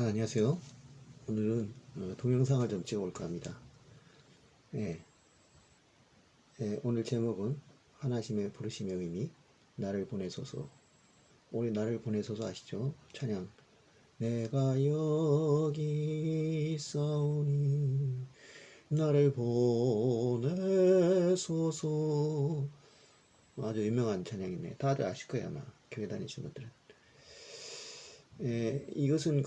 안녕하세요. 오늘은 동영상을 좀 찍어볼까 합니다. 예, 오늘 제목은 하나님의 부르심의 의미, 나를 보내소서. 우리 나를 보내소서 아시죠? 찬양. 내가 여기 있사오니 나를 보내소서. 아주 유명한 찬양이네. 다들 아실 거예요, 아마 교회 다니신 분들은. 이것은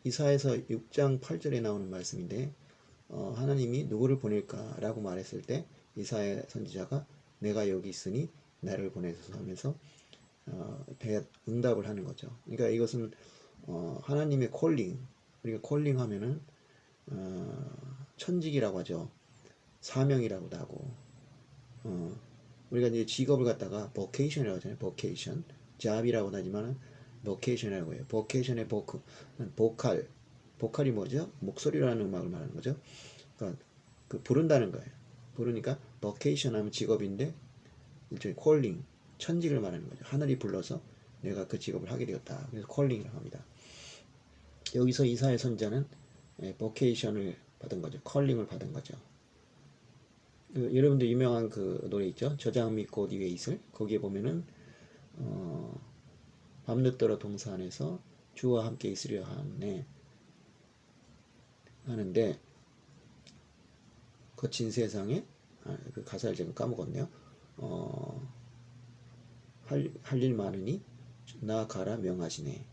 이사야서 6장 8절에 나오는 말씀인데, 하나님이 누구를 보낼까라고 말했을 때 이사야 선지자가 내가 여기 있으니 나를 보내소서 하면서 응답을 하는 거죠. 그러니까 이것은 하나님의 콜링, 우리가 콜링 하면은 천직이라고 하죠. 사명이라고도 하고, 우리가 이제 직업을 갖다가 vocation이라고 하잖아요. vocation, 잡이라고는 하지만은 vocation이라고 해요. vocation의 보컬이 뭐죠? 목소리라는 음악을 말하는 거죠. 그러니까 부른다는 거예요. 부르니까 vocation 하면 직업인데 일종의 calling, 천직을 말하는 거죠. 하늘이 불러서 내가 그 직업을 하게 되었다. 그래서 calling이라고 합니다. 여기서 이사야 선지자는 vocation을 받은 거죠. calling을 받은 거죠. 여러분들 유명한 그 노래 있죠? 저장 및 꽃 위에 있을. 거기에 보면은 밤늦도록 동산에서 주와 함께 있으려 하는데 거친 세상에 그 가사를 지금 까먹었네요. 할 일 많으니 나 가라 명하시네.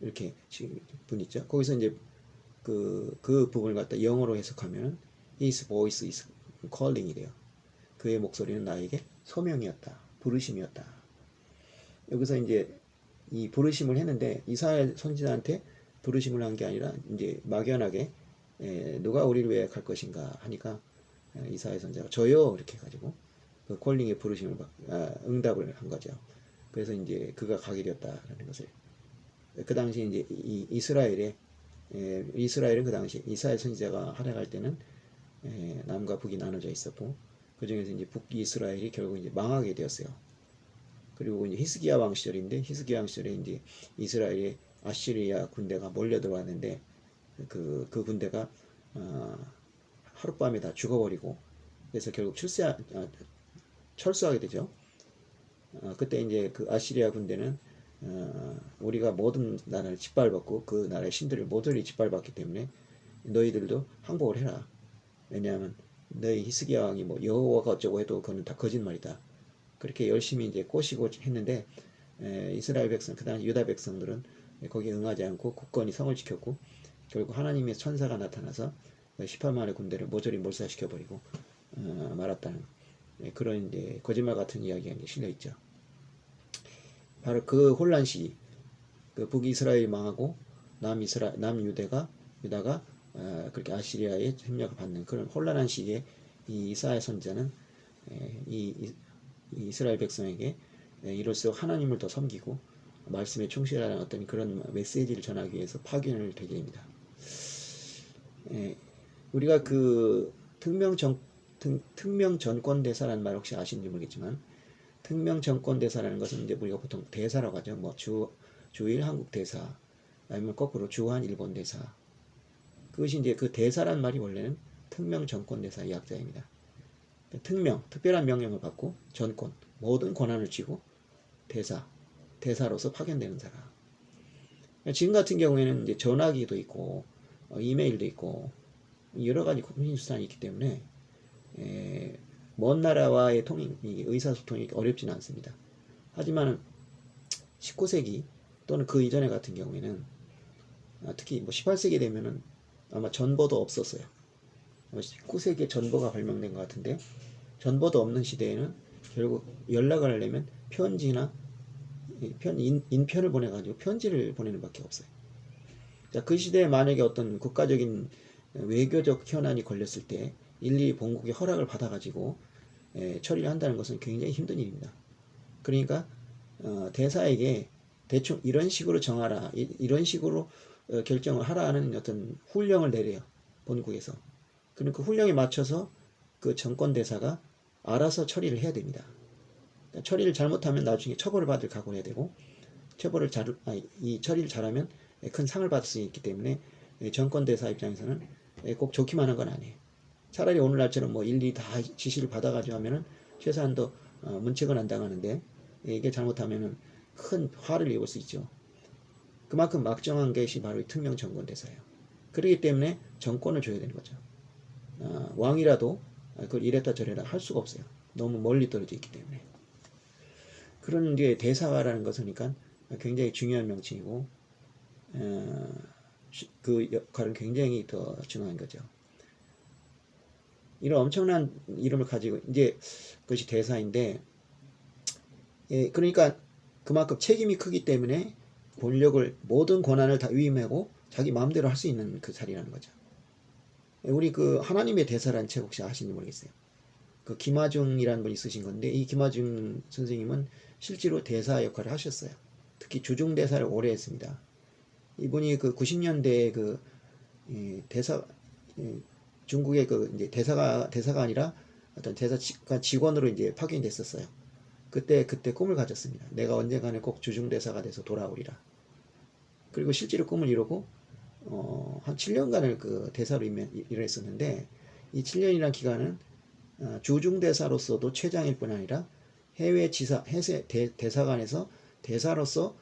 이렇게 분 있죠. 거기서 이제 그 부분을 갖다 영어로 해석하면 His voice is calling이 돼요. 그의 목소리는 나에게 소명이었다. 부르심이었다. 여기서 이제 이 부르심을 했는데 이사야 선지자한테 부르심을 한 게 아니라 이제 막연하게 누가 우리를 위해 갈 것인가 하니까 이사야 선지자가 저요 이렇게 해가지고 그 콜링의 부르심을 응답을 한 거죠. 그래서 이제 그가 가게 되었다라는 것을 그 당시 이제 이스라엘은 그 당시 이스라엘 선지자가 활약할 때는 남과 북이 나눠져 있었고 그 중에서 이제 북이스라엘이 결국 이제 망하게 되었어요. 그리고 이제 히스기야 왕 시절인데 히스기야 왕 시절에 이제 이스라엘의 아시리아 군대가 몰려 들어왔는데 그 군대가 하룻밤에 다 죽어버리고 그래서 결국 철수하게 되죠. 그때 이제 그 아시리아 군대는 우리가 모든 나라를 짓밟았고 그 나라의 신들을 모조리 짓밟았기 때문에 너희들도 항복을 해라. 왜냐하면 너희 히스기야 왕이 뭐 여호와가 어쩌고 해도 그거는 다 거짓말이다. 그렇게 열심히 이제 꼬시고 했는데 이스라엘 백성, 그 당시 유다 백성들은 거기에 응하지 않고 굳건히 성을 지켰고 결국 하나님의 천사가 나타나서 18만의 군대를 모조리 몰살시켜버리고 말았다는 그런 이제 거짓말 같은 이야기가 이제 실려 있죠. 바로 그 혼란 시기, 그 북이스라엘이 망하고 남유다가 그렇게 아시리아의 협력을 받는 그런 혼란한 시기에 이 이사야 선지자는 이 이스라엘 백성에게 이럴수록 하나님을 더 섬기고 말씀에 충실하라는 어떤 그런 메시지를 전하기 위해서 파견을 되게 됩니다. 우리가 그 특명 전권대사라는 말 혹시 아시는지 모르겠지만 특명 전권대사라는 것은 이제 우리가 보통 대사라고 하죠. 뭐 주일 한국 대사 아니면 거꾸로 주한 일본 대사. 그것이 이제 그 대사란 말이 원래는 특명 전권대사의 약자입니다. 특별한 명령을 받고 전권, 모든 권한을 쥐고 대사로서 파견되는 사람. 지금 같은 경우에는 이제 전화기도 있고 이메일도 있고 여러 가지 통신수단이 있기 때문에 먼 나라와의 의사소통이 어렵지는 않습니다. 하지만 19세기 또는 그 이전에 같은 경우에는 특히 뭐 18세기 되면은 아마 전보도 없었어요. 19세기에 전보가 발명된 것 같은데 전보도 없는 시대에는 결국 연락을 하려면 편지나 인편을 보내가지고 편지를 보내는 밖에 없어요. 자, 그 시대에 만약에 어떤 국가적인 외교적 현안이 걸렸을 때 일일이 본국의 허락을 받아가지고 처리를 한다는 것은 굉장히 힘든 일입니다. 그러니까 대사에게 대충 이런 식으로 정하라, 이런 식으로 결정을 하라는 어떤 훈령을 내려요. 본국에서. 그럼 그 훈령에 맞춰서 그 정권 대사가 알아서 처리를 해야 됩니다. 처리를 잘못하면 나중에 처벌을 받을 각오를 해야 되고 처벌을 이 처리를 잘하면 큰 상을 받을 수 있기 때문에 정권 대사 입장에서는 꼭 좋기만 한 건 아니에요. 차라리 오늘날처럼 뭐 일일이 다 지시를 받아가지고 하면은 최소한도 문책은 안 당하는데 이게 잘못하면은 큰 화를 입을 수 있죠. 그만큼 막정한 것이 바로 이 특명 정권 대사예요. 그렇기 때문에 정권을 줘야 되는 거죠. 왕이라도 그걸 이랬다 저랬다 할 수가 없어요. 너무 멀리 떨어져 있기 때문에. 그런 게 대사라는 것은 그러니까 굉장히 중요한 명칭이고 그 역할은 굉장히 더 중요한 거죠. 이런 엄청난 이름을 가지고 이제 그것이 대사인데, 예, 그러니까 그만큼 책임이 크기 때문에 권력을 모든 권한을 다 위임하고 자기 마음대로 할 수 있는 그 자리라는 거죠. 우리 그 하나님의 대사라는 책 혹시 아시는지 모르겠어요. 그 김하중이라는 분이 쓰신 건데 이 김하중 선생님은 실제로 대사 역할을 하셨어요. 특히 주중 대사를 오래 했습니다. 이분이 그 90년대에 그 대사 중국의 그 이제 대사가 아니라 어떤 대사관 직원으로 이제 파견이 됐었어요. 그때 꿈을 가졌습니다. 내가 언젠가는 꼭 주중 대사가 돼서 돌아오리라. 그리고 실제로 꿈을 이루고 한 7년간을 그 대사로 일했었는데 이 7년이라는 기간은 주중 대사로서도 최장일 뿐 아니라 해외 대사관에서 대사로서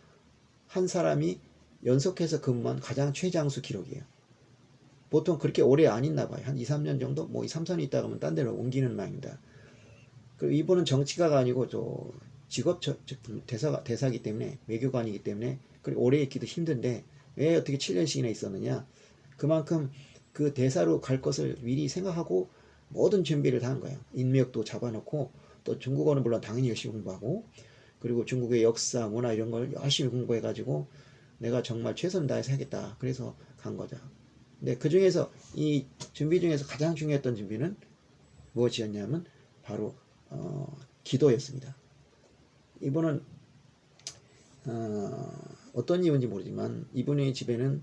한 사람이 연속해서 근무한 가장 최장수 기록이에요. 보통 그렇게 오래 안 있나 봐요. 한 2, 3년 정도? 뭐 2, 3, 4년 있다가 하면 딴 데로 옮기는 모양입니다. 그리고 이분은 정치가가 아니고 직업 대사기 때문에 외교관이기 때문에 그리고 오래 있기도 힘든데 왜 어떻게 7년씩이나 있었느냐? 그만큼 그 대사로 갈 것을 미리 생각하고 모든 준비를 다 한 거예요. 인맥도 잡아놓고 또 중국어는 물론 당연히 열심히 공부하고 그리고 중국의 역사, 문화 이런 걸 열심히 공부해가지고 내가 정말 최선을 다해서 하겠다. 그래서 간 거죠. 근데 그 중에서 이 준비 중에서 가장 중요했던 준비는 무엇이었냐면 바로 기도였습니다. 이분은 어떤 이유인지 모르지만 이분의 집에는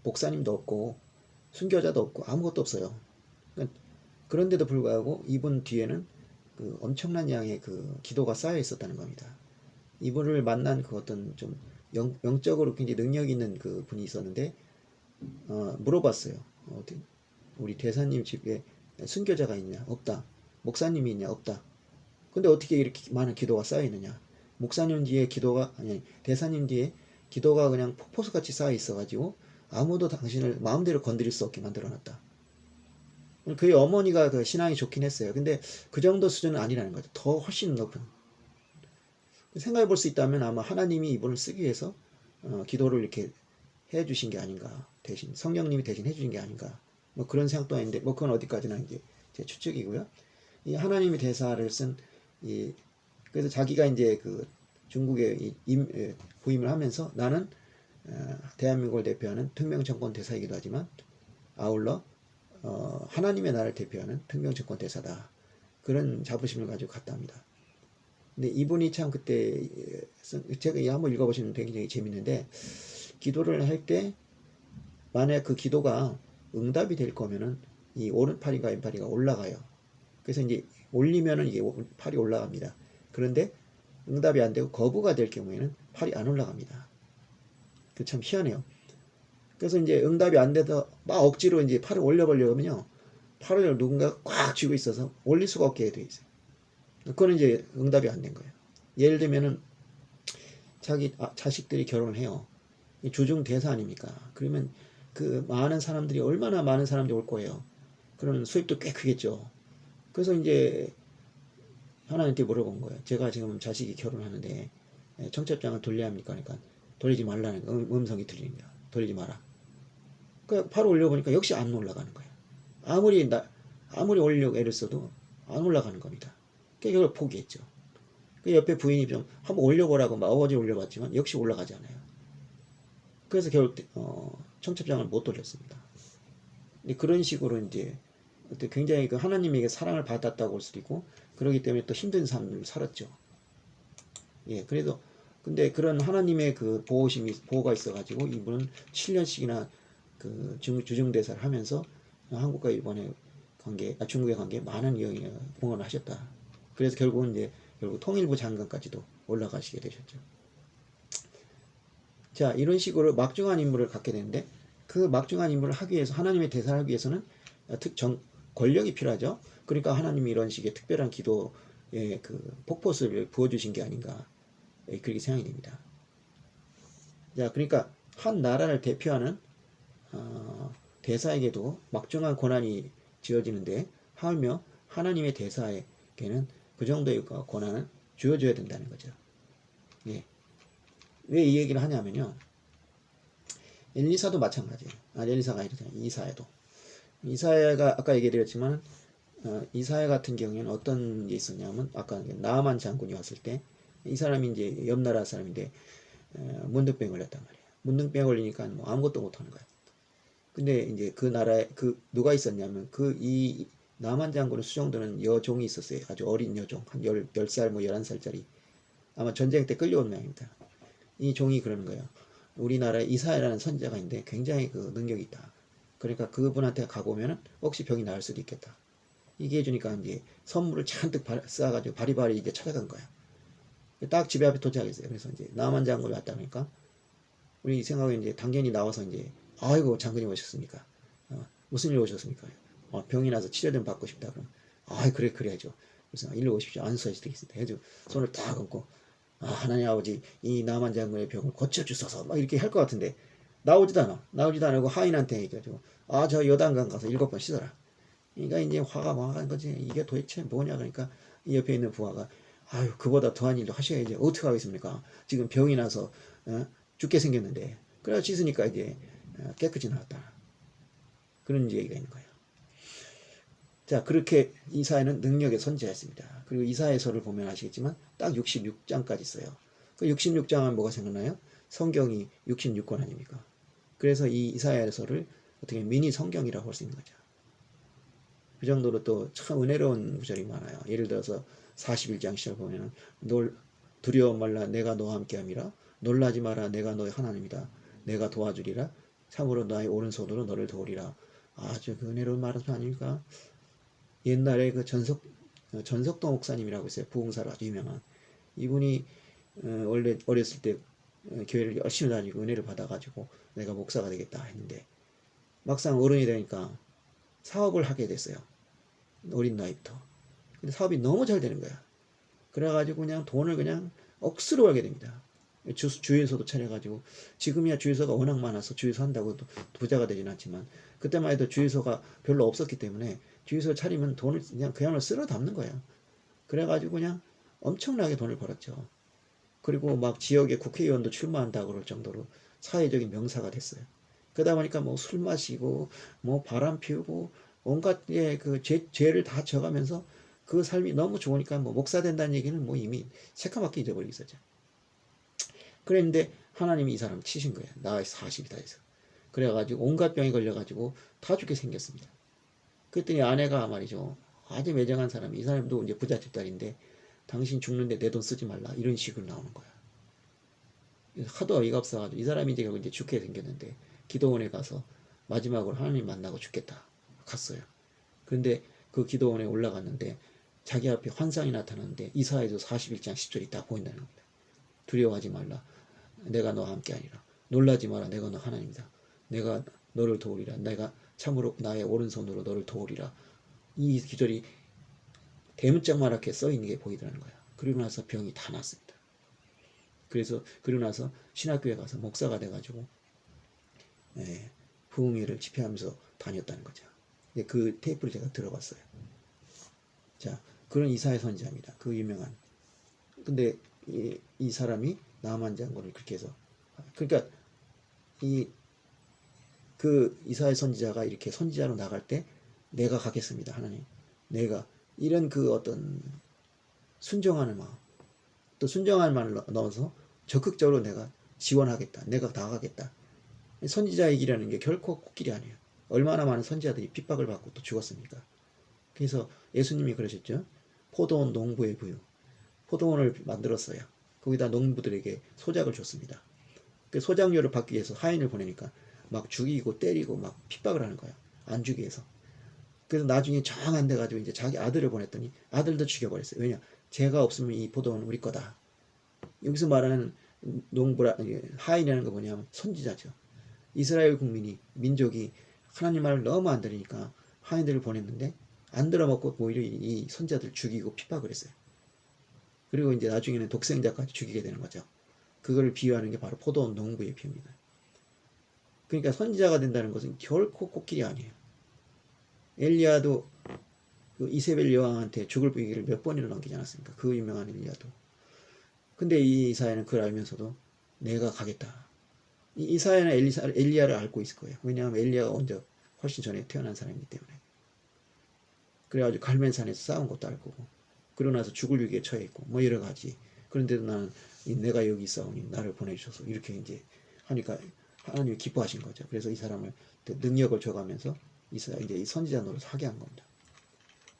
목사님도 없고 순교자도 없고 아무것도 없어요. 그런데도 불구하고 이분 뒤에는 그 엄청난 양의 그 기도가 쌓여 있었다는 겁니다. 이분을 만난 그 어떤 좀 영적으로 굉장히 능력 있는 그 분이 있었는데 물어봤어요. 우리 대사님 집에 순교자가 있냐? 없다. 목사님이 있냐? 없다. 근데 어떻게 이렇게 많은 기도가 쌓여 있느냐? 목사님 뒤에 기도가 아니 대사님 뒤에 기도가 그냥 폭포수같이 쌓여 있어가지고 아무도 당신을 마음대로 건드릴 수 없게 만들어놨다. 그의 어머니가 그 신앙이 좋긴 했어요. 근데 그 정도 수준은 아니라는 거죠. 더 훨씬 높은. 생각해 볼 수 있다면 아마 하나님이 이분을 쓰기 위해서 기도를 이렇게 해 주신 게 아닌가. 대신 성령님이 대신 해 주신 게 아닌가. 뭐 그런 생각도 했는데 뭐 그건 어디까지나 이제 제 추측이고요. 이 하나님의 대사를 쓴 그래서 자기가 이제 그 중국에 부임을 하면서 나는 대한민국을 대표하는 특명정권 대사이기도 하지만 아울러 하나님의 나라를 대표하는 특명정권 대사다. 그런 자부심을 가지고 갔다 합니다. 근데 이분이 참 그때 제가 한번 읽어보시면 굉장히 재밌는데 기도를 할 때 만약 그 기도가 응답이 될 거면은 이 오른팔인가 왼팔이가 올라가요. 그래서 이제 올리면은 이게 팔이 올라갑니다. 그런데 응답이 안 되고 거부가 될 경우에는 팔이 안 올라갑니다. 그 참 희한해요. 그래서 이제 응답이 안 돼서 막 억지로 이제 팔을 올려보려고 하면요. 팔을 누군가 꽉 쥐고 있어서 올릴 수가 없게 돼 있어요. 그거는 이제 응답이 안 된 거예요. 예를 들면은 자기 자식들이 결혼을 해요. 주중 대사 아닙니까? 그러면 그 많은 사람들이 얼마나 많은 사람들이 올 거예요. 그런 수입도 꽤 크겠죠. 그래서 이제 하나님한테 물어본 거예요. 제가 지금 자식이 결혼하는데 청첩장을 돌려야 합니까? 그러니까 돌리지 말라는 음성이 들립니다. 돌리지 마라. 그 바로 올려보니까 역시 안 올라가는 거예요. 아무리 올리려고 애를 써도 안 올라가는 겁니다. 그러니까 이걸 포기했죠. 그 옆에 부인이 좀 한번 올려보라고 막 어거지 올려봤지만 역시 올라가지 않아요. 그래서 결국 청첩장을 못 돌렸습니다. 그런 식으로 이제 굉장히 그 하나님에게 사랑을 받았다고 할 수도 있고 그러기 때문에 또 힘든 삶을 살았죠. 예, 그래도 근데 그런 하나님의 그 보호가 있어가지고 이분은 7년씩이나 그 주중대사를 하면서 한국과 일본의 중국의 관계에 많은 공헌을 하셨다. 그래서 결국 통일부 장관까지도 올라가시게 되셨죠. 자, 이런 식으로 막중한 임무를 갖게 되는데 그 막중한 임무를 하기 위해서 하나님의 대사를 하기 위해서는 권력이 필요하죠. 그러니까 하나님이 이런 식의 특별한 기도의 그 폭포수를 부어주신 게 아닌가 그렇게 생각이 됩니다. 자, 그러니까 한 나라를 대표하는 대사에게도 막중한 고난이 지어지는데 하물며 하나님의 대사에게는 그 정도의 고난을 주어줘야 된다는 거죠. 예. 왜 이 얘기를 하냐면요. 엘리사도 마찬가지예요. 엘리사가 아니라 이사야도. 이사야가 아까 얘기드렸지만 이사야 같은 경우에는 어떤 게 있었냐면 아까 나아만 장군이 왔을 때 이 사람이 이제 옆 나라 사람인데 문둥병 걸렸단 말이에요. 문둥병 걸리니까 뭐 아무것도 못하는 거야. 근데 이제 그 나라에 그 누가 있었냐면 그 이 나만 장군의 수정도는 여종이 있었어요. 아주 어린 여종 한 10살 뭐 11살짜리 아마 전쟁 때 끌려온 모양입니다. 이 종이 그러는 거예요. 우리나라에 이사야라는 선지자가 있는데 굉장히 그 능력이 있다. 그러니까 그분한테 가보면은 혹시 병이 나을 수도 있겠다. 이게 해주니까 이제 선물을 잔뜩 쌓아가지고 바리바리 이제 찾아간 거야. 딱 집에 앞에 도착했어요. 그래서 이제 남한 장군이 왔다 그러니까 우리 생각에 이제 당연히 나와서 이제 아이고 장군님 오셨습니까? 무슨 일 오셨습니까? 병이 나서 치료 좀 받고 싶다 그럼 그래 그래야죠. 그래서 일로 오십시오. 안수하시겠습니다. 해주 손을 딱 얹고 하나님 아버지 이 남한 장군의 병을 고쳐주소서 막 이렇게 할 것 같은데 나오지도 않고 하인한테 얘기해가지고 저 여단강 가서 7번 씻어라. 그러니까 이제 화가 망한 거지. 이게 도대체 뭐냐 그러니까 이 옆에 있는 부하가 아유 그보다 더한 일도 하셔야지 어떻게 하겠습니까? 지금 병이 나서 죽게 생겼는데 그래서 씻으니까 이제 깨끗이 나왔다. 그런 얘기가 있는 거예요. 자, 그렇게 이사야는 능력의 선지자였습니다. 그리고 이사야서를 보면 아시겠지만 딱 66장까지 있어요. 그 66장은 뭐가 생각나요? 성경이 66권 아닙니까? 그래서 이 이사야서를 어떻게 미니 성경이라고 할 수 있는 거죠. 그 정도로 또 참 은혜로운 구절이 많아요. 예를 들어서 41장 시절 보면은 두려워 말라 내가 너와 함께함이라 놀라지 마라 내가 너의 하나님이다. 내가 도와주리라 참으로 나의 오른손으로 너를 도우리라. 아주 그 은혜로운 말씀 아닙니까? 옛날에 그 전석도 목사님이라고 있어요. 부흥사로 아주 유명한 이분이 원래 어렸을 때 교회를 열심히 다니고 은혜를 받아가지고 내가 목사가 되겠다 했는데 막상 어른이 되니까 사업을 하게 됐어요. 어린 나이부터. 근데 사업이 너무 잘 되는 거야. 그래가지고 그냥 돈을 그냥 억수로 벌게 됩니다. 주유소도 차려가지고 지금이야 주유소가 워낙 많아서 주유소 한다고 부자가 되진 않지만 그때만 해도 주유소가 별로 없었기 때문에 주유소 차리면 돈을 그야말로 쓸어 담는 거예요. 그래가지고 그냥 엄청나게 돈을 벌었죠. 그리고 막 지역에 국회의원도 출마한다고 그럴 정도로 사회적인 명사가 됐어요. 그러다 보니까 뭐 술 마시고 뭐 바람 피우고 온갖 그 죄를 다 져가면서 그 삶이 너무 좋으니까 뭐 목사 된다는 얘기는 뭐 이미 새까맣게 잊어버리고 있었죠. 그랬는데 하나님이 이 사람 치신 거예요. 나이 40이다 해서. 그래가지고 온갖 병에 걸려가지고 다 죽게 생겼습니다. 그랬더니 아내가 말이죠. 아주 매정한 사람이 이 사람도 이제 부잣집 딸인데 당신 죽는데 내 돈 쓰지 말라 이런 식으로 나오는 거야. 하도 어이가 없어가지고 이 사람이 이제 죽게 생겼는데 기도원에 가서 마지막으로 하나님 만나고 죽겠다 갔어요. 그런데 그 기도원에 올라갔는데 자기 앞에 환상이 나타났는데 이사야서 41장 10절이 딱 보인다는 겁니다. 두려워하지 말라. 내가 너와 함께 하리라. 놀라지 마라. 내가 너 하나님이다. 내가 너를 도우리라. 내가 참으로 나의 오른손으로 너를 도우리라. 이 기절이 대문짝만하게 써있는 게 보이더라는 거야. 그리고 나서 병이 다 났습니다. 그리고 나서 신학교에 가서 목사가 돼가지고 부흥회를 집회하면서 다녔다는 거죠. 그 테이프를 제가 들어봤어요. 자, 그런 이사야 선지자입니다. 그 유명한. 근데 이 사람이 나만 장군을 그렇게 해서 그러니까 그 이사야 선지자가 이렇게 선지자로 나갈 때 내가 가겠습니다. 하나님. 내가 이런 그 어떤 순종하는 마음 또 순종할 마음을 넣어서 적극적으로 내가 지원하겠다. 내가 나가겠다. 선지자의 길이라는 게 결코 코끼리 아니에요. 얼마나 많은 선지자들이 핍박을 받고 또 죽었습니까? 그래서 예수님이 그러셨죠. 포도원 농부의 부유. 포도원을 만들었어요. 거기다 농부들에게 소작을 줬습니다. 그 소작료를 받기 위해서 하인을 보내니까 막 죽이고 때리고 막 핍박을 하는 거예요. 안 주기 위해서. 그래서 나중에 정 안 돼가지고 이제 자기 아들을 보냈더니 아들도 죽여버렸어요. 왜냐? 죄가 없으면 이 포도원은 우리 거다. 여기서 말하는 농부라 하인이라는 거 뭐냐면 선지자죠. 이스라엘 국민이 민족이 하나님 말을 너무 안 들으니까 하인들을 보냈는데 안 들어먹고 오히려 이 선자들 죽이고 핍박을 했어요. 그리고 이제 나중에는 독생자까지 죽이게 되는 거죠. 그걸 비유하는 게 바로 포도원 농부의 비유입니다. 그러니까 선지자가 된다는 것은 결코 꽃길이 아니에요. 엘리야도 그 이세벨 여왕한테 죽을 위기를 몇 번이나 넘기지 않았습니까? 그 유명한 엘리야도. 근데 이 이사야는 그걸 알면서도 내가 가겠다. 이 이사야는 엘리야를 앓고 있을 거예요. 왜냐하면 엘리야가 먼저 훨씬 전에 태어난 사람이기 때문에. 그래가지고 갈멜산에서 싸운 것도 알 거고, 그러고 나서 죽을 위기에 처해 있고 뭐 여러 가지. 그런데도 나는 내가 여기 있사오니 나를 보내주셔서 이렇게 이제 하니까 하나님이 기뻐하신 거죠. 그래서 이 사람을 능력을 줘가면서 이제 이 선지자 노릇을 하게 한 겁니다.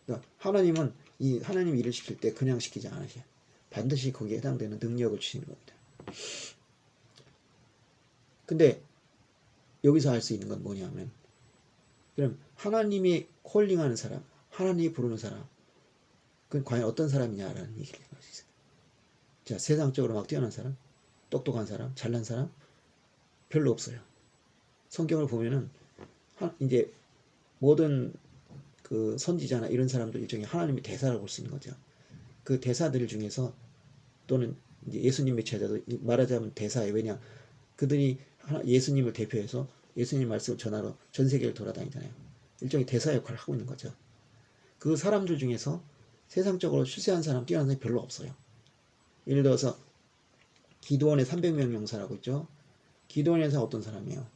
그러니까 하나님은 이 하나님 일을 시킬 때 그냥 시키지 않으셔요. 반드시 거기에 해당되는 능력을 주시는 겁니다. 근데 여기서 알 수 있는 건 뭐냐면, 그럼 하나님이 콜링하는 사람, 하나님이 부르는 사람, 그건 과연 어떤 사람이냐라는 얘기를 할 수 있어요. 자, 세상적으로 막 뛰어난 사람, 똑똑한 사람, 잘난 사람 별로 없어요. 성경을 보면은 이제 모든 그 선지자나 이런 사람들 일종의 하나님의 대사라고 볼 수 있는 거죠. 그 대사들 중에서 또는 이제 예수님의 제자도 말하자면 대사예요. 왜냐, 그들이 예수님을 대표해서 예수님 말씀을 전하러 전 세계를 돌아다니잖아요. 일종의 대사 역할을 하고 있는 거죠. 그 사람들 중에서 세상적으로 출세한 사람, 뛰어난 사람이 별로 없어요. 예를 들어서 기드온의 300명 용사라고 있죠. 기드온의 용사가 어떤 사람이에요?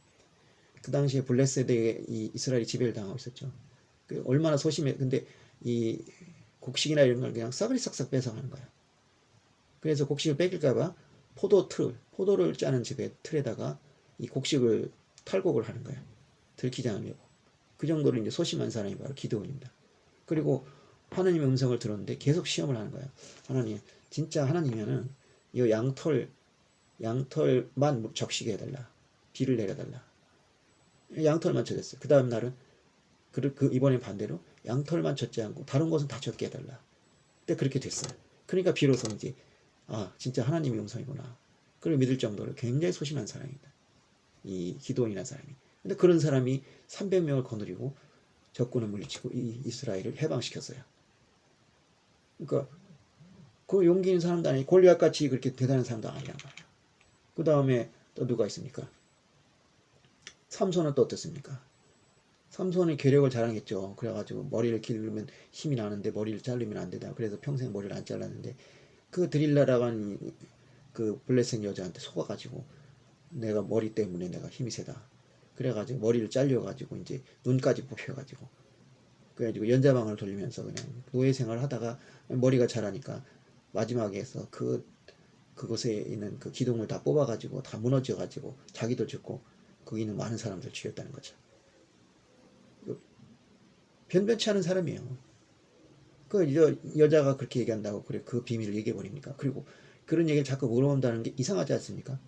그 당시에 블레셋에 이 이스라엘이 지배를 당하고 있었죠. 그 얼마나 소심해. 근데 이 곡식이나 이런 걸 그냥 싸그리 싹싹 뺏어가는 거야. 그래서 곡식을 뺏길까봐 포도를 짜는 집에 틀에다가 이 곡식을 탈곡을 하는 거야. 들키지 않으려고. 그 정도로 이제 소심한 사람이 바로 기드온입니다. 그리고 하나님의 음성을 들었는데 계속 시험을 하는 거야. 하나님, 진짜 하나님이면은 이 양털만 적시게 해달라. 비를 내려달라. 양털만 젖었어요. 그 다음 날은 이번엔 반대로 양털만 젖지 않고 다른 것은 다 젖게 해달라. 근데 그렇게 됐어요. 그러니까 비로소 이제 진짜 하나님의 음성이구나. 그걸 믿을 정도로 굉장히 소심한 사람입니다. 이 기드온이라는 사람이. 근데 그런 사람이 300명을 거느리고 적군을 물리치고 이 이스라엘을 해방시켰어요. 그러니까 그 용기 있는 사람도 아니고 골리앗같이 그렇게 대단한 사람도 아니란 말이야. 그 다음에 또 누가 있습니까? 삼손은 또 어떻습니까? 삼손이 계력을 자랑했죠. 그래가지고 머리를 기르면 힘이 나는데 머리를 자르면 안 된다. 그래서 평생 머리를 안 잘랐는데 그 드릴라라고 하는 그 블레셋 여자한테 속아가지고 내가 머리 때문에 내가 힘이 세다. 그래가지고 머리를 잘려가지고 이제 눈까지 뽑혀가지고 그래가지고 연자방을 돌리면서 그냥 노예 생활을 하다가 머리가 자라니까 마지막에 해서 그곳에 있는 그 기둥을 다 뽑아가지고 다 무너져가지고 자기도 죽고 거기 있는 많은 사람들 죽였다는 거죠. 변변치 않은 사람이에요. 그 여자가 그렇게 얘기한다고 그래 그 비밀을 얘기해 버립니까? 그리고 그런 얘기를 자꾸 물어본다는 게 이상하지 않습니까?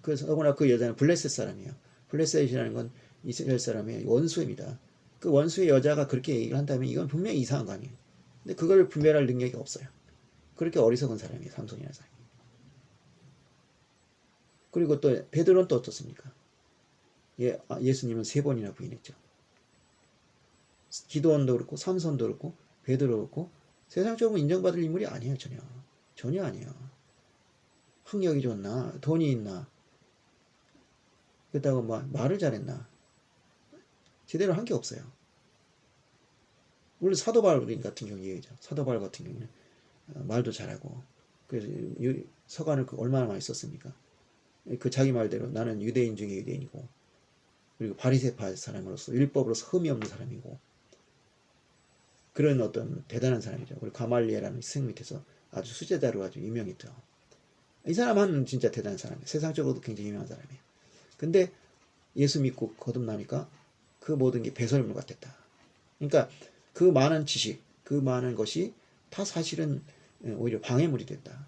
그래서 더구나 그 여자는 블레셋 사람이에요. 블레셋이라는 건 이스라엘 사람의 원수입니다. 그 원수의 여자가 그렇게 얘기를 한다면 이건 분명히 이상한 거 아니에요. 근데 그걸 분별할 능력이 없어요. 그렇게 어리석은 사람이에요. 삼손이라는 사람이. 그리고 또 베드로는 또 어떻습니까? 예수님은 3번이나 부인했죠. 기도원도 그렇고 삼손도 그렇고 베드로 그렇고 세상적으로 인정받을 인물이 아니에요. 전혀 아니에요. 학력이 좋나 돈이 있나 그렇다고 말을 잘했나 제대로 한 게 없어요. 물론 사도 바울 같은 경우 얘기죠. 사도 바울 같은 경우는 말도 잘하고 그래서 서간을 얼마나 많이 썼습니까? 그 자기 말대로 나는 유대인 중에 유대인이고 그리고 바리새파 사람으로서 율법으로서 흠이 없는 사람이고 그런 어떤 대단한 사람이죠. 그리고 가말리엘라는 스승 밑에서 아주 수제자로 아주 유명했죠. 이 사람은 진짜 대단한 사람이에요. 세상적으로도 굉장히 유명한 사람이에요. 근데 예수 믿고 거듭나니까 그 모든 게 배설물 같았다. 그러니까 그 많은 지식, 그 많은 것이 다 사실은 오히려 방해물이 됐다.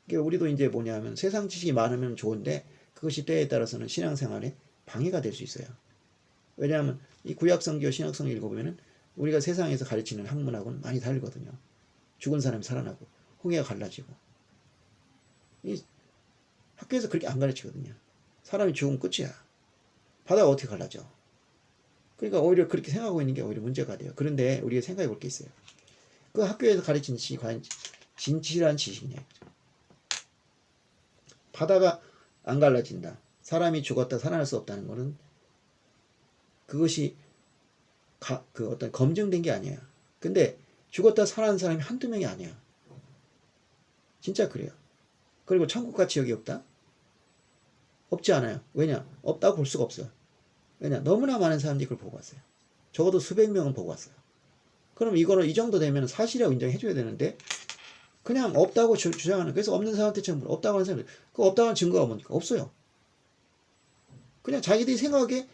그러니까 우리도 이제 뭐냐면 세상 지식이 많으면 좋은데 그것이 때에 따라서는 신앙생활에 방해가 될 수 있어요. 왜냐하면 이 구약성경, 신약성경 읽어보면은 우리가 세상에서 가르치는 학문하고는 많이 다르거든요. 죽은 사람이 살아나고 홍해가 갈라지고 학교에서 그렇게 안 가르치거든요. 사람이 죽으면 끝이야. 바다가 어떻게 갈라져? 그러니까 오히려 그렇게 생각하고 있는 게 오히려 문제가 돼요. 그런데 우리가 생각해 볼 게 있어요. 그 학교에서 가르치는 지식이 과연 진실한 지식이냐. 바다가 안 갈라진다. 사람이 죽었다 살아날 수 없다는 것은 그것이 그 어떤 검증된 게 아니에요. 근데 죽었다 살아난 사람이 한두 명이 아니야. 진짜 그래요. 그리고 천국과 지옥이 없다? 없지 않아요. 왜냐? 없다고 볼 수가 없어요. 왜냐? 너무나 많은 사람들이 그걸 보고 왔어요. 적어도 수백 명은 보고 왔어요. 그럼 이거를 이 정도 되면 사실이라고 인정해줘야 되는데 그냥 없다고 주장하는, 그래서 없는 사람한테 처음 물어. 없다고 하는 사람들, 그 없다고 하는 증거가 뭡니까? 없어요. 그냥 자기들이 생각하기에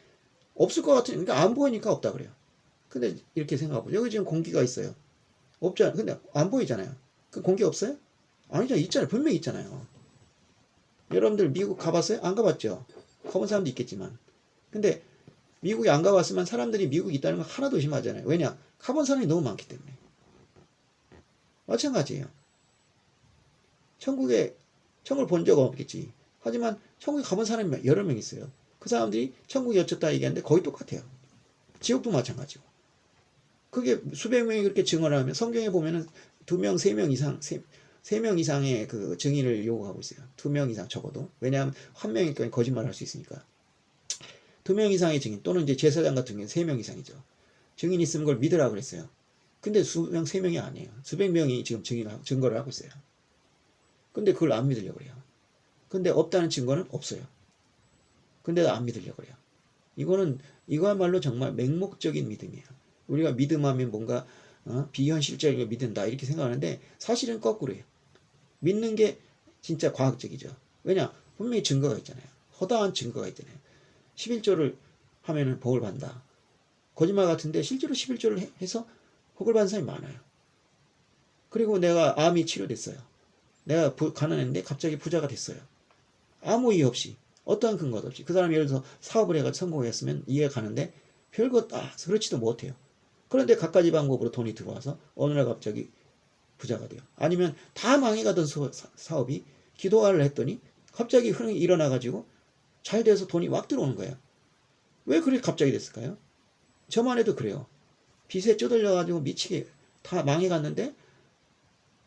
없을 것 같은, 그러니까 안 보이니까 없다 그래요. 근데 이렇게 생각하고 여기 지금 공기가 있어요. 없잖아요. 근데 안 보이잖아요. 그 공기 없어요? 아니죠. 있잖아요. 분명히 있잖아요. 여러분들 미국 가봤어요? 안 가봤죠? 가본 사람도 있겠지만. 근데 미국에 안 가봤으면 사람들이 미국에 있다는 걸 하나도 의심하잖아요. 왜냐? 가본 사람이 너무 많기 때문에. 마찬가지예요. 천국을 본 적 없겠지. 하지만 천국에 가본 사람이 여러 명 있어요. 그 사람들이 천국에 여쳤다 얘기하는데 거의 똑같아요. 지옥도 마찬가지고. 그게 수백 명이 그렇게 증언을 하면 성경에 보면은 2명, 3명 이상, 3명 이상의 그 증인을 요구하고 있어요. 2명 이상 적어도. 왜냐하면 한 명이니까 거짓말을 할 수 있으니까. 2명 이상의 증인 또는 이제 제사장 같은 경우는 3명 이상이죠. 증인이 있으면 그걸 믿으라 그랬어요. 근데 3명이 아니에요. 수백 명이 지금 증거를 하고 있어요. 근데 그걸 안 믿으려고 그래요. 근데 없다는 증거는 없어요. 근데 안 믿으려고 그래요. 이거야말로 정말 맹목적인 믿음이에요. 우리가 믿음하면 뭔가 비현실적인 걸 믿는다 이렇게 생각하는데 사실은 거꾸로예요. 믿는 게 진짜 과학적이죠. 왜냐? 분명히 증거가 있잖아요. 허다한 증거가 있잖아요. 11조를 하면은 복을 받는다. 거짓말 같은데 실제로 11조를 해서 복을 받는 사람이 많아요. 그리고 내가 암이 치료됐어요. 내가 가난했는데 갑자기 부자가 됐어요. 아무 이유 없이, 어떠한 근거도 없이. 그 사람이 예를 들어서 사업을 해가 성공했으면 이해가 가는데 별거 그렇지도 못해요. 그런데 갖가지 방법으로 돈이 들어와서 어느 날 갑자기 부자가 돼요. 아니면 다 망해가던 사업이 기도를 했더니 갑자기 흐름이 일어나가지고 잘 돼서 돈이 막 들어오는 거예요. 왜 그렇게 갑자기 됐을까요? 저만 해도 그래요. 빚에 쪼들려가지고 미치게 다 망해갔는데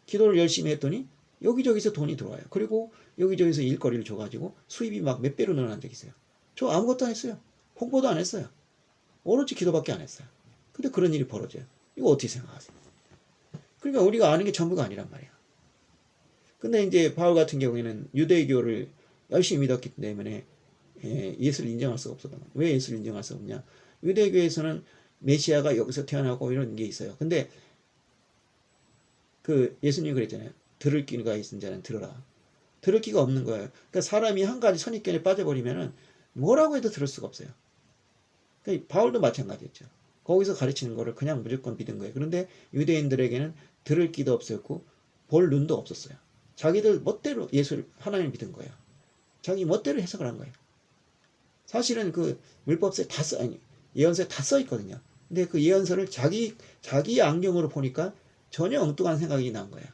기도를 열심히 했더니 여기저기서 돈이 들어와요. 그리고 여기저기서 일거리를 줘가지고 수입이 막 몇 배로 늘어난 적이 있어요. 저 아무것도 안 했어요. 홍보도 안 했어요. 오로지 기도밖에 안 했어요. 근데 그런 일이 벌어져요. 이거 어떻게 생각하세요? 그러니까 우리가 아는 게 전부가 아니란 말이야. 근데 이제 바울 같은 경우에는 유대교를 열심히 믿었기 때문에 예수를 인정할 수가 없었던 거예요. 왜 예수를 인정할 수 없냐? 유대교에서는 메시아가 여기서 태어나고 이런 게 있어요. 근데 그 예수님이 그랬잖아요. 들을 귀가 있는 자는 들어라. 들을 귀가 없는 거예요. 그러니까 사람이 한 가지 선입견에 빠져버리면은 뭐라고 해도 들을 수가 없어요. 그러니까 바울도 마찬가지였죠. 거기서 가르치는 거를 그냥 무조건 믿은 거예요. 그런데 유대인들에게는 들을 귀도 없었고 볼 눈도 없었어요. 자기들 멋대로 예수를 하나님 믿은 거예요. 자기 멋대로 해석을 한 거예요. 사실은 그 율법서에 아니 예언서에 다 써 있거든요. 근데 그 예언서를 자기 안경으로 보니까 전혀 엉뚱한 생각이 난 거예요.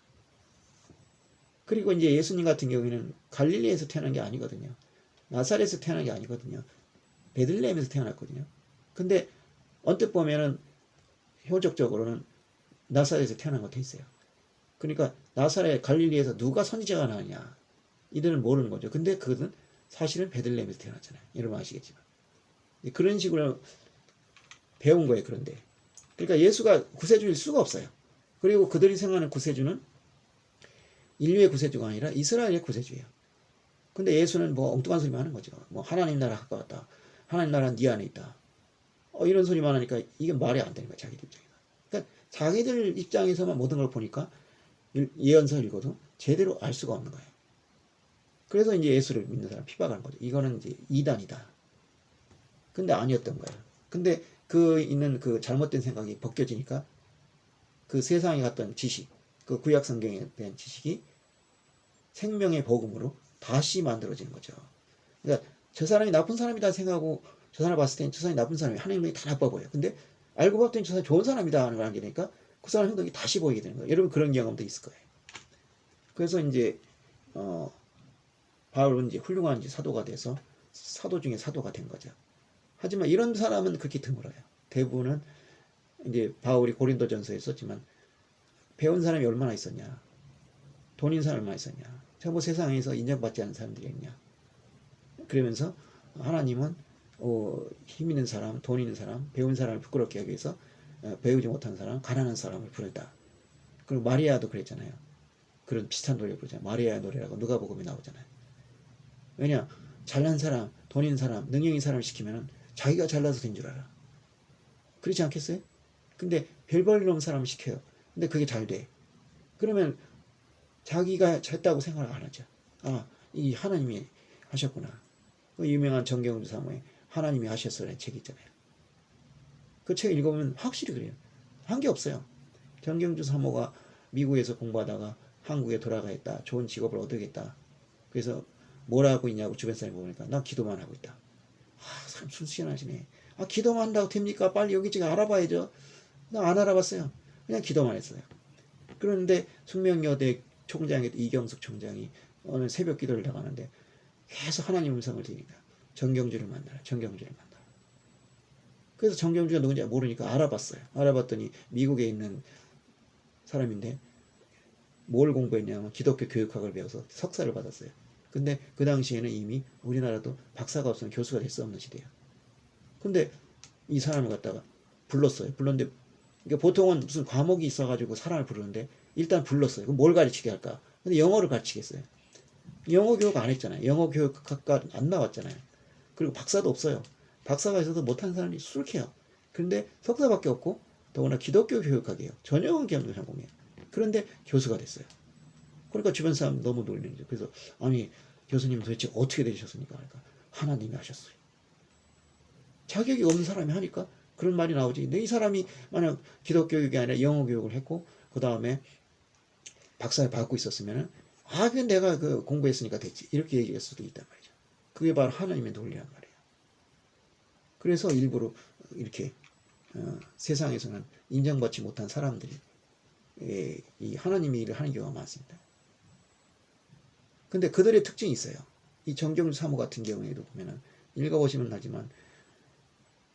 그리고 이제 예수님 같은 경우에는 갈릴리에서 태어난 게 아니거든요. 나사렛에서 태어난 게 아니거든요. 베들레헴에서 태어났거든요. 근데 언뜻 보면은 효적적으로는 나사렛에서 태어난 것 같아 있어요. 그러니까 나사렛 갈릴리에서 누가 선지자가 나왔냐 이들은 모르는 거죠. 근데 그것은 사실은 베들레헴에서 태어났잖아요. 여러분 아시겠지만 그런 식으로 배운 거예요. 그런데 그러니까 예수가 구세주일 수가 없어요. 그리고 그들이 생각하는 구세주는 인류의 구세주가 아니라 이스라엘의 구세주예요. 근데 예수는 뭐 엉뚱한 소리만 하는 거죠. 뭐 하나님 나라 가까웠다. 하나님 나라는 네 안에 있다. 이런 소리만 하니까 이게 말이 안 되는 거야. 자기들 입장에서. 그러니까 자기들 입장에서만 모든 걸 보니까 예언서 읽어도 제대로 알 수가 없는 거예요. 그래서 이제 예수를 믿는 사람 핍박하는 거죠. 이거는 이제 이단이다. 근데 아니었던 거예요. 근데 그 있는 그 잘못된 생각이 벗겨지니까 그 세상에 갔던 지식, 그 구약 성경에 대한 지식이 생명의 복음으로 다시 만들어지는 거죠. 그러니까 저 사람이 나쁜 사람이다 생각하고 저 사람 봤을 때는 저 사람이 나쁜 사람이 하나님이 다 나빠 보여요. 근데 알고 봤더니 저 사람이 좋은 사람이다 하는 걸 알게 되니까 그 사람 행동이 다시 보이게 되는 거예요. 여러분 그런 경험도 있을 거예요. 그래서 이제 바울은 이제 훌륭한 이제 사도가 돼서 사도 중에 사도가 된 거죠. 하지만 이런 사람은 그렇게 드물어요. 대부분은 이제 바울이 고린도전서에 썼지만 배운 사람이 얼마나 있었냐, 돈 있는 사람이 얼마나 있었냐, 전부 세상에서 인정받지 않는 사람들이 있냐. 그러면서 하나님은 힘 있는 사람, 돈 있는 사람, 배운 사람을 부끄럽게 하기 위해서 배우지 못한 사람, 가난한 사람을 부른다. 그리고 마리아도 그랬잖아요. 그런 비슷한 노래 부르잖아요. 마리아의 노래라고 누가복음에 나오잖아요. 왜냐, 잘난 사람, 돈 있는 사람, 능력 있는 사람을 시키면 자기가 잘나서 된 줄 알아. 그렇지 않겠어요? 근데 별 볼 일 없는 사람을 시켜요. 근데 그게 잘 돼. 그러면 자기가 잘했다고 생각을 안 하죠. 아, 이 하나님이 하셨구나. 그 유명한 정경주 사모의 하나님이 하셨어라는 책이 있잖아요. 그 책 읽어보면 확실히 그래요. 한 게 없어요. 정경주 사모가 미국에서 공부하다가 한국에 돌아가 있다. 좋은 직업을 얻으겠다. 그래서 뭘 하고 있냐고 주변 사람이 보니까 나 기도만 하고 있다. 아, 참 순수하시네. 아, 기도만 한다고 됩니까? 빨리 여기저기 알아봐야죠. 나 안 알아봤어요. 그냥 기도만 했어요. 그런데 숙명여대 총장이 이경숙 총장이 어느 새벽 기도를 나가는데 계속 하나님 음성을 들으니까 정경주를 만나라. 정경주를 만나라. 그래서 정경주가 누군지 모르니까 알아봤어요. 알아봤더니 미국에 있는 사람인데 뭘 공부했냐면 기독교 교육학을 배워서 석사를 받았어요. 근데 그 당시에는 이미 우리나라도 박사가 없으면 교수가 될 수 없는 시대예요. 근데 이 사람을 갖다가 불렀어요. 불렀는데 그러니까 보통은 무슨 과목이 있어가지고 사람을 부르는데 일단 불렀어요. 그럼 뭘 가르치게 할까? 근데 영어를 가르치겠어요. 영어 교육 안 했잖아요. 영어 교육학과 안 나왔잖아요. 그리고 박사도 없어요. 박사가 있어도 못하는 사람이 수록해요. 그런데 석사밖에 없고 더구나 기독교 교육학이에요. 전형은 기독교 전공이에요. 그런데 교수가 됐어요. 그러니까 주변 사람 너무 놀리는 거죠. 그래서 아니 교수님 도대체 어떻게 되셨습니까? 그러니까 하나님이 하셨어요. 자격이 없는 사람이 하니까 그런 말이 나오지. 근데 이 사람이 만약 기독교 교육이 아니라 영어 교육을 했고 그 다음에 박사를 받고 있었으면은 아, 그 내가 그 공부했으니까 됐지. 이렇게 얘기할 수도 있단 말이죠. 그게 바로 하나님의 논리란 말이에요. 그래서 일부러 이렇게 세상에서는 인정받지 못한 사람들이 이 하나님의 일을 하는 경우가 많습니다. 근데 그들의 특징이 있어요. 이 정경주 사모 같은 경우에도 보면은 읽어보시면 알지만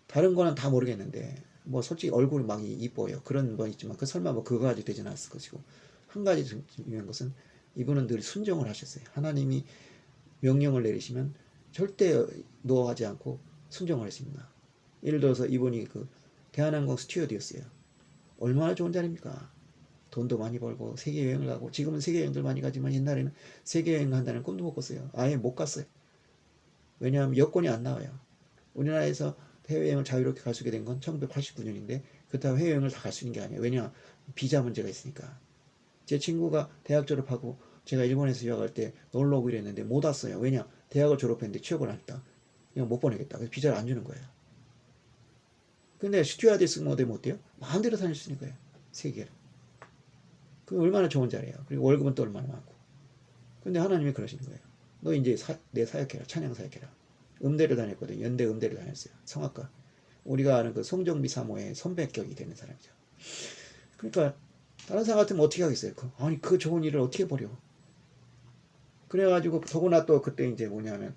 다른 거는 다 모르겠는데 뭐 솔직히 얼굴이 막 이뻐요. 그런 건 있지만 그 설마 뭐 그거 가지고 되지는 않았을 것이고 한 가지 중요한 것은 이분은 늘 순종을 하셨어요. 하나님이 명령을 내리시면 절대 노하지 않고 순종을 했습니다. 예를 들어서 이분이 그 대한항공 스튜어드였어요. 얼마나 좋은 자리입니까? 돈도 많이 벌고 세계 여행을 가고 지금은 세계 여행들 많이 가지만 옛날에는 세계 여행 간다는 꿈도 못 꿨어요. 아예 못 갔어요. 왜냐하면 여권이 안 나와요. 우리나라에서 해외여행을 자유롭게 갈 수 있게 된 건 1989년인데 그렇다고 해외여행을 다 갈 수 있는 게 아니에요. 왜냐? 비자 문제가 있으니까. 제 친구가 대학 졸업하고 제가 일본에서 유학할 때 놀러 오기로 했는데 못 왔어요. 왜냐? 대학을 졸업했는데 취업을 안 했다. 그냥 못 보내겠다. 그래서 비자를 안 주는 거예요. 근데 스튜어디스 뭐 되면 어때요? 마음대로 다닐 수 있는 거예요. 세계를. 그 얼마나 좋은 자리예요. 그리고 월급은 또 얼마나 많고. 근데 하나님이 그러시는 거예요. 너 이제 내 사역해라. 찬양 사역해라. 음대를 다녔거든요. 연대 음대를 다녔어요. 성악가. 우리가 아는 그 송정비 사모의 선배격이 되는 사람이죠. 그러니까 다른 사람 같으면 어떻게 하겠어요? 아니 그 좋은 일을 어떻게 버려? 그래가지고 더구나 또 그때 이제 뭐냐면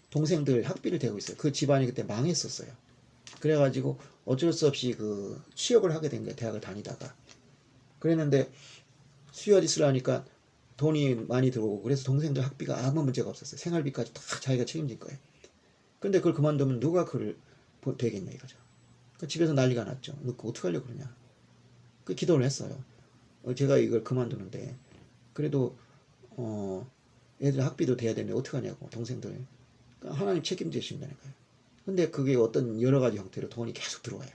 동생들 학비를 대고 있어요. 그 집안이 그때 망했었어요. 그래가지고 어쩔 수 없이 그 취업을 하게 된 거예요. 대학을 다니다가. 그랬는데 스튜어디스를 하니까 돈이 많이 들어오고 그래서 동생들 학비가 아무 문제가 없었어요. 생활비까지 다 자기가 책임질 거예요. 근데 그걸 그만두면 누가 그걸 되겠냐 이거죠. 그 집에서 난리가 났죠. 너 그거 어떻게 하려고 그러냐. 그 기도를 했어요. 제가 이걸 그만두는데 그래도 애들 학비도 돼야 되는데 어떡하냐고 동생들. 그러니까 하나님 책임지신다는 거예요. 근데 그게 어떤 여러 가지 형태로 돈이 계속 들어와요.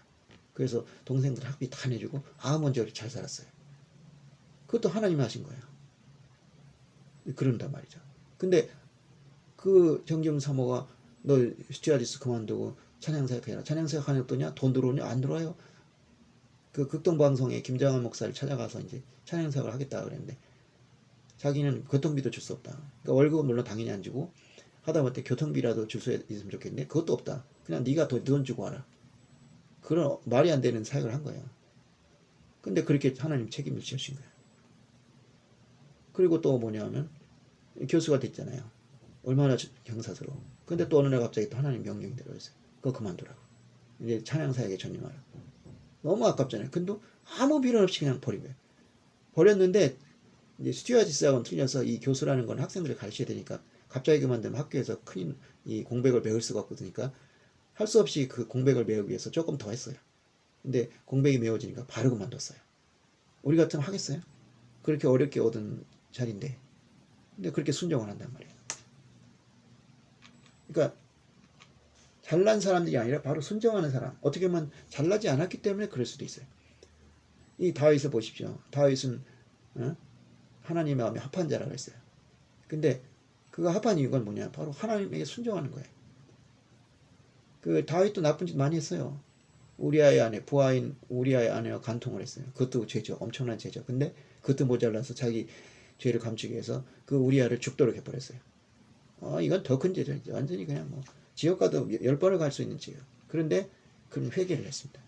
그래서 동생들 학비 다 내주고 아무 문제 없이 잘 살았어요. 그것도 하나님이 하신 거예요. 그런단 말이죠. 근데 그 정경 사모가 너 스튜어디스 그만두고 찬양사역 해라. 찬양사역 하냐 어떠냐? 돈 들어오냐? 안 들어와요. 그 극동방송에 김장한 목사를 찾아가서 이제 찬양사역을 하겠다 그랬는데 자기는 교통비도 줄 수 없다. 그러니까 월급은 물론 당연히 안 주고 하다못해 교통비라도 줄 수 있으면 좋겠는데 그것도 없다. 그냥 네가 더 돈 주고 와라. 그런 말이 안 되는 사역을 한 거예요. 근데 그렇게 하나님 책임을 지으신 거예요. 그리고 또 뭐냐면 교수가 됐잖아요. 얼마나 경사스러워. 근데 또 어느 날 갑자기 또 하나님 명령이 내려왔어요. 그거 그만두라고. 이제 찬양 사역에 전념하라고. 너무 아깝잖아요. 근데 아무 미련 없이 그냥 버리고요. 버렸는데 이제 스튜어디스하고는 틀려서 이 교수라는 건 학생들을 가르쳐야 되니까 갑자기 그만두면 학교에서 큰 이 공백을 메울 수가 없으니까 할 수 없이 그 공백을 메우기 위해서 조금 더 했어요. 근데 공백이 메워지니까 바로 그만뒀어요. 우리 같으면 하겠어요? 그렇게 어렵게 얻은 자리인데. 근데 그렇게 순종을 한단 말이에요. 그러니까 잘난 사람들이 아니라 바로 순종하는 사람. 어떻게 보면 잘나지 않았기 때문에 그럴 수도 있어요. 이 다윗을 보십시오. 다윗은 하나님의 마음에 합한 자라고 했어요. 근데 그가 합한 이유가 뭐냐? 바로 하나님에게 순종하는 거예요. 그 다윗도 나쁜 짓 많이 했어요. 우리아의 아내, 부하인 우리아의 아내와 간통을 했어요. 그것도 죄죠. 엄청난 죄죠. 근데 그것도 모자라서 자기 죄를 감추기 위해서 그 우리아를 죽도록 해버렸어요. 이건 더 큰 죄죠. 완전히 그냥 뭐 지옥 가도 10번을 갈 수 있는 죄예요. 그런데 그는 회개를 했습니다.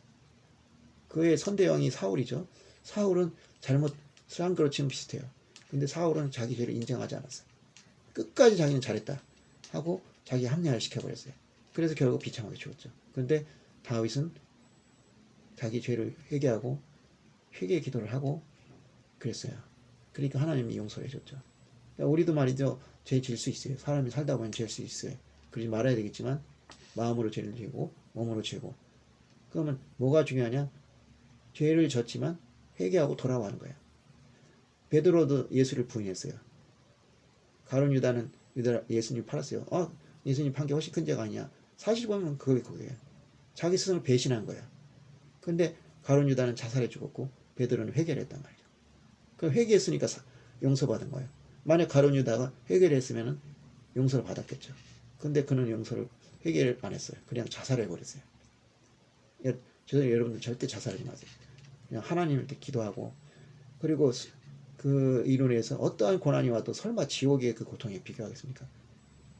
그의 선대왕이 사울이죠. 사울은 잘못을 한 거로 지금 비슷해요. 근데 사울은 자기 죄를 인정하지 않았어요. 끝까지 자기는 잘했다 하고 자기 합리화를 시켜버렸어요. 그래서 결국 비참하게 죽었죠. 그런데 다윗은 자기 죄를 회개하고 회개 기도를 하고 그랬어요. 그러니까 하나님이 용서해 줬죠. 그러니까 우리도 말이죠. 죄 질 수 있어요. 사람이 살다 보면 죄일 수 있어요. 그러지 말아야 되겠지만 마음으로 죄를 지고 몸으로 죄고. 그러면 뭐가 중요하냐? 죄를 졌지만 회개하고 돌아가는 거예요. 베드로도 예수를 부인했어요. 가룟 유다는 예수님 팔았어요. 예수님 판 게 훨씬 큰 죄가 아니냐. 사실 보면 그거예요. 자기 스스로 배신한 거야. 근데 가룟 유다는 자살해 죽었고 베드로는 회개를 했단 말이죠. 그 회개했으니까 용서받은 거예요. 만약 가룟 유다가 회개를 했으면 용서를 받았겠죠. 근데 그는 용서를 회개를 안 했어요. 그냥 자살해 버렸어요. 저는 여러분들 절대 자살하지 마세요. 그냥 하나님한테 기도하고 그리고 그 이론에서 어떠한 고난이 와도 설마 지옥의 그 고통에 비교하겠습니까?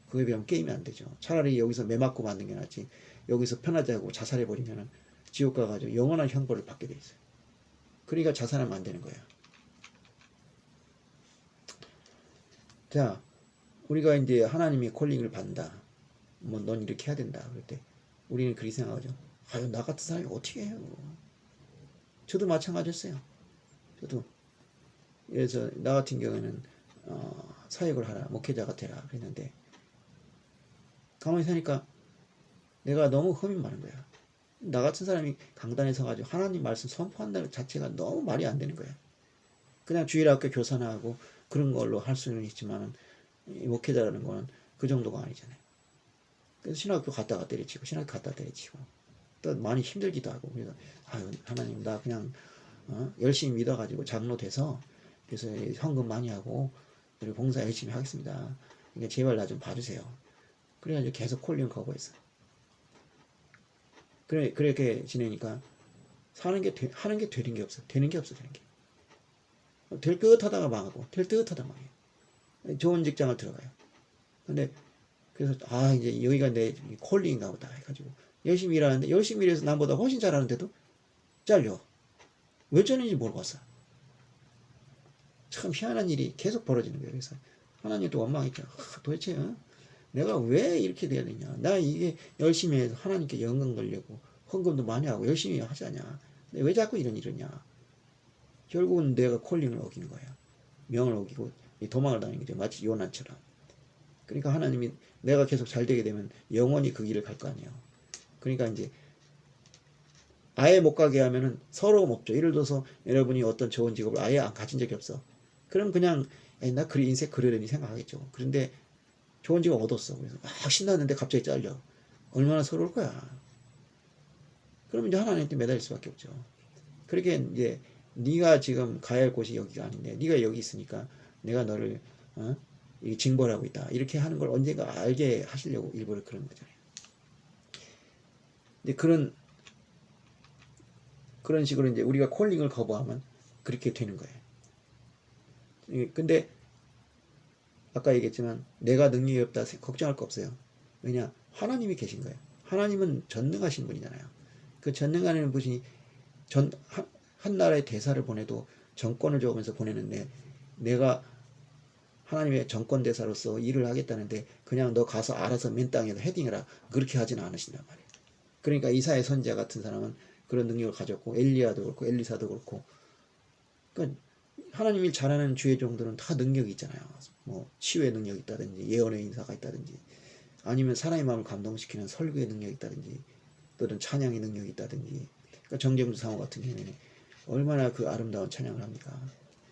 그에 비하면 게임이 안 되죠. 차라리 여기서 매 맞고 맞는 게 낫지. 여기서 편하지 않고 자살해 버리면 지옥 가가지고 영원한 형벌을 받게 돼 있어요. 그러니까 자살하면 안 되는 거예요. 자, 우리가 이제 하나님이 콜링을 받는다. 뭐 넌 이렇게 해야 된다. 그럴 때 우리는 그렇게 생각하죠. 아유, 나 같은 사람이 어떻게 해요? 저도 마찬가지였어요. 저도 그래서 나 같은 경우에는 사역을 하라, 목회자가 되라 그랬는데 가만히 사니까 내가 너무 흠이 많은 거야. 나 같은 사람이 강단에 서가지고 하나님 말씀 선포한다는 자체가 너무 말이 안 되는 거야. 그냥 주일학교 교사나 하고 그런 걸로 할 수는 있지만 목회자라는 거는 그 정도가 아니잖아요. 그래서 신학교 갔다가 때려치고 신학교 갔다가 때려치고 또 많이 힘들기도 하고 그래서 아유 하나님 나 그냥 열심히 믿어가지고 장로 돼서 그래서 헌금 많이 하고 그리고 봉사 열심히 하겠습니다. 그러니까 제발 나 좀 봐주세요. 그래가지고 계속 콜링 거부했어. 그렇게 지내니까 하는 게 되는 게 없어. 되는 게 없어. 되는 게. 될 듯 하다가 망하고 될 듯 하다가 망해요. 좋은 직장을 들어가요. 근데 그래서 이제 여기가 내 콜링인가 보다 해가지고 열심히 일하는데 열심히 일해서 남보다 훨씬 잘하는데도 잘려. 왜 잘리는지 모르겠어. 참 희한한 일이 계속 벌어지는 거예요. 그래서 하나님도 원망했죠. 도대체 내가 왜 이렇게 돼야 되냐. 나 이게 열심히 해서 하나님께 영광 돌려고 헌금도 많이 하고 열심히 하자냐. 근데 왜 자꾸 이런 일이냐. 결국은 내가 콜링을 어긴 거야. 명을 어기고 도망을 다니는 거죠. 마치 요나처럼. 그러니까 하나님이 내가 계속 잘 되게 되면 영원히 그 길을 갈 거 아니에요. 그러니까 이제 아예 못 가게 하면은 서러움 없죠. 예를 들어서 여러분이 어떤 좋은 직업을 아예 안 가진 적이 없어. 그럼 그냥 나 인생 그러려니 생각하겠죠. 그런데 좋은 직업 얻었어. 그래서 막 신났는데 갑자기 잘려. 얼마나 서러울 거야. 그러면 이제 하나님한테 매달릴 수밖에 없죠. 그렇게 이제 네가 지금 가야 할 곳이 여기가 아닌데 네가 여기 있으니까 내가 너를 징벌하고 있다. 이렇게 하는 걸 언젠가 알게 하시려고 일부러 그런 거잖아요. 근데 그런 식으로 이제 우리가 콜링을 거부하면 그렇게 되는 거예요. 근데 아까 얘기했지만 내가 능력이 없다 걱정할 거 없어요. 왜냐? 하나님이 계신 거예요. 하나님은 전능하신 분이잖아요. 그 전능하는 분이 한 나라의 대사를 보내도 정권을 줘가면서 보내는데 내가 하나님의 정권대사로서 일을 하겠다는데 그냥 너 가서 알아서 맨 땅에서 헤딩해라 그렇게 하지는 않으신단 말이에요. 그러니까 이사야 선지자 같은 사람은 그런 능력을 가졌고 엘리야도 그렇고 엘리사도 그렇고 그러니까 하나님 일 잘하는 주의 종들은 다 능력이 있잖아요. 뭐 치유의 능력이 있다든지 예언의 인사가 있다든지 아니면 사람의 마음을 감동시키는 설교의 능력이 있다든지 또는 찬양의 능력이 있다든지 그러니까 정경주 상호 같은 경우에는 얼마나 그 아름다운 찬양을 합니까?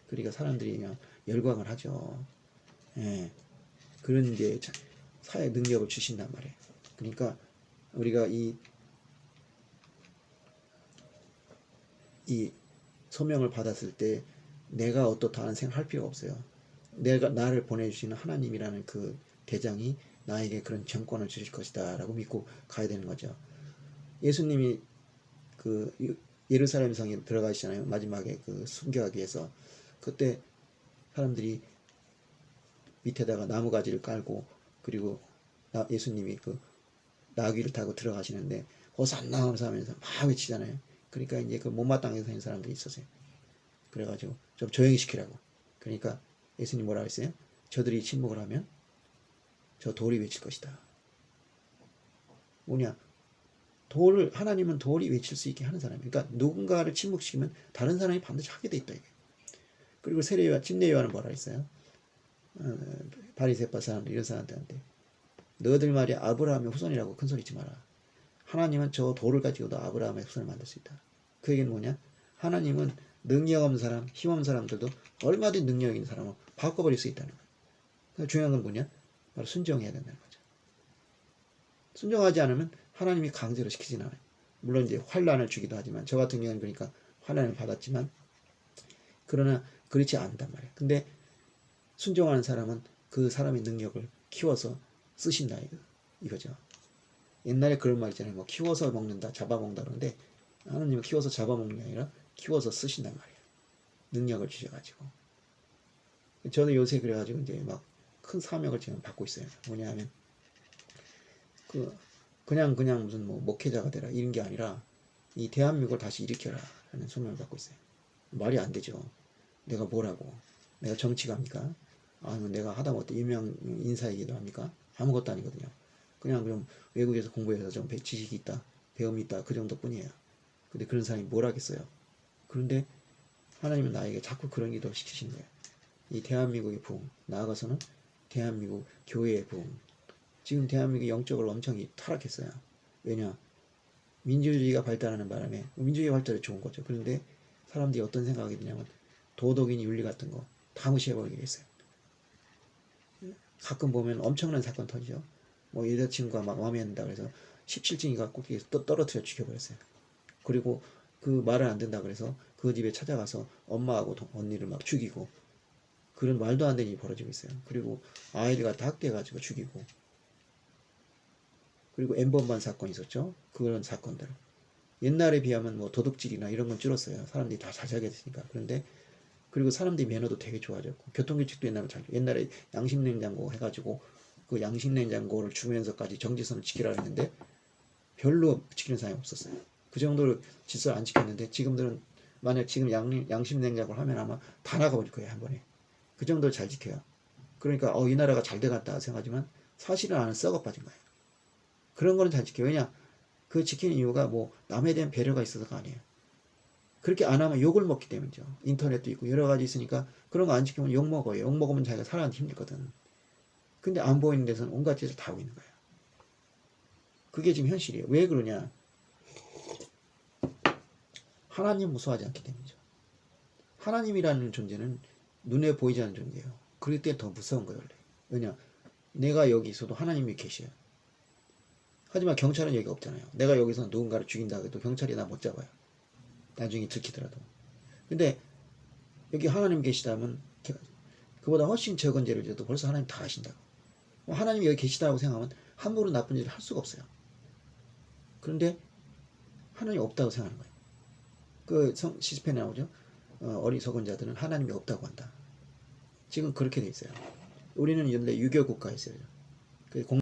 그러니까 사람들이 그냥 열광을 하죠. 예. 그런 이제 사회 능력을 주신단 말이에요. 그러니까 우리가 이 소명을 받았을 때 내가 어떻다 하는 생각할 필요가 없어요. 내가 나를 보내주시는 하나님이라는 그 대장이 나에게 그런 정권을 주실 것이다 라고 믿고 가야 되는 거죠. 예수님이 그 예루살렘 성에 들어가시잖아요. 마지막에 그 순교하기 위해서. 그때 사람들이 밑에다가 나무가지를 깔고 그리고 예수님이 그 나귀를 타고 들어가시는데 호산나 하면서 막 외치잖아요. 그러니까 이제 그 못마땅해서 사는 사람들이 있었어요. 그래가지고 좀 조용히 시키라고. 그러니까 예수님 뭐라고 했어요? 저들이 침묵을 하면 저 돌이 외칠 것이다. 뭐냐? 하나님은 돌이 외칠 수 있게 하는 사람이에요. 그러니까 누군가를 침묵시키면 다른 사람이 반드시 하게 돼 있다. 이게. 그리고 세례요한, 침례요한은 뭐라 했어요? 바리새파 사람들 이런 사람들한테 너희들 말이 아브라함의 후손이라고 큰소리치 마라. 하나님은 저 돌을 가지고도 아브라함의 후손을 만들 수 있다. 그 얘기는 뭐냐? 하나님은 능력 없는 사람, 힘 없는 사람들도 얼마든지 능력 있는 사람을 바꿔버릴 수 있다는 거예요. 중요한 건 뭐냐? 바로 순종해야 된다는 거죠. 순종하지 않으면 하나님이 강제로 시키진 않아요. 물론 이제 환란을 주기도 하지만 저 같은 경우는 그러니까 환란을 받았지만 그러나 그렇지 않단 말이에요. 근데 순종하는 사람은 그 사람의 능력을 키워서 쓰신다 이거죠. 옛날에 그런 말 있잖아요. 뭐 키워서 먹는다, 잡아먹는다 그러는데 하나님은 키워서 잡아먹는 게 아니라 키워서 쓰신단 말이에요. 능력을 주셔가지고. 저는 요새 그래가지고 이제 막 큰 사명을 지금 받고 있어요. 뭐냐 하면 그냥 무슨 뭐 목회자가 되라 이런 게 아니라 이 대한민국을 다시 일으켜라 하는 소명을 받고 있어요. 말이 안 되죠. 내가 뭐라고? 내가 정치가입니까? 아니면 내가 하다못해 유명 인사이기도 합니까? 아무것도 아니거든요. 그냥 그럼 외국에서 공부해서 좀 지식이 있다, 배움이 있다 그 정도뿐이에요. 근데 그런 사람이 뭘 하겠어요? 그런데 하나님은 나에게 자꾸 그런 기도를 시키시는 거예요. 이 대한민국의 부흥, 나아가서는 대한민국 교회의 부흥. 지금 대한민국이 영적으로 엄청 타락했어요. 왜냐? 민주주의가 발달하는 바람에 민주주의 발달이 좋은 거죠. 그런데 사람들이 어떤 생각이 드냐면 도덕이니 윤리 같은 거 다 무시해버리게 됐어요. 가끔 보면 엄청난 사건 터지죠. 뭐 여자친구가 막 마음에 안 든다 그래서 17층이가 꼭대기에서 떨어뜨려 죽여버렸어요. 그리고 그 말을 안 듣는다 그래서 그 집에 찾아가서 엄마하고 언니를 막 죽이고 그런 말도 안 되는 일이 벌어지고 있어요. 그리고 아이를 갖다 학대해가지고 죽이고 그리고 엠번방 사건 있었죠. 그런 사건들 옛날에 비하면 뭐 도둑질이나 이런 건 줄었어요. 사람들이 다 잘 살게 됐으니까. 그런데 그리고 사람들이 매너도 되게 좋아졌고 교통규칙도 옛날에 양심냉장고 해가지고 그 양심냉장고를 주면서까지 정지선을 지키라 했는데 별로 지키는 사람이 없었어요. 그 정도로 질서를 안 지켰는데 지금들은 만약 지금 양심냉장고를 하면 아마 다 나가버릴 거예요. 한 번에. 그 정도를 잘 지켜요. 그러니까 이 나라가 잘 돼갔다 생각하지만 사실은 안은 썩어 빠진 거예요. 그런 거는 잘 지켜요. 왜냐? 그 지키는 이유가 뭐 남에 대한 배려가 있어서가 아니에요. 그렇게 안 하면 욕을 먹기 때문이죠. 인터넷도 있고 여러 가지 있으니까 그런 거 안 지키면 욕 먹어요. 욕 먹으면 자기가 살아가기 힘들거든. 근데 안 보이는 데서는 온갖 짓을 다 하고 있는 거예요. 그게 지금 현실이에요. 왜 그러냐? 하나님 무서워하지 않기 때문이죠. 하나님이라는 존재는 눈에 보이지 않는 존재예요. 그럴 때 더 무서운 거예요. 원래. 왜냐? 내가 여기 있어도 하나님이 계셔요. 하지만 경찰은 여기 없잖아요. 내가 여기서 누군가를 죽인다 해도 경찰이 나 못 잡아요. 나중에 들키더라도. 근데 여기 하나님 계시다면 그보다 훨씬 적은 죄를 져도 벌써 하나님 다 아신다고. 하나님이 여기 계시다고 생각하면 함부로 나쁜 일을 할 수가 없어요. 그런데 하나님이 없다고 생각하는 거예요. 그 시스펜에 나오죠. 어리석은 자들은 하나님이 없다고 한다. 지금 그렇게 돼 있어요. 우리는 원래 유교 국가였어요.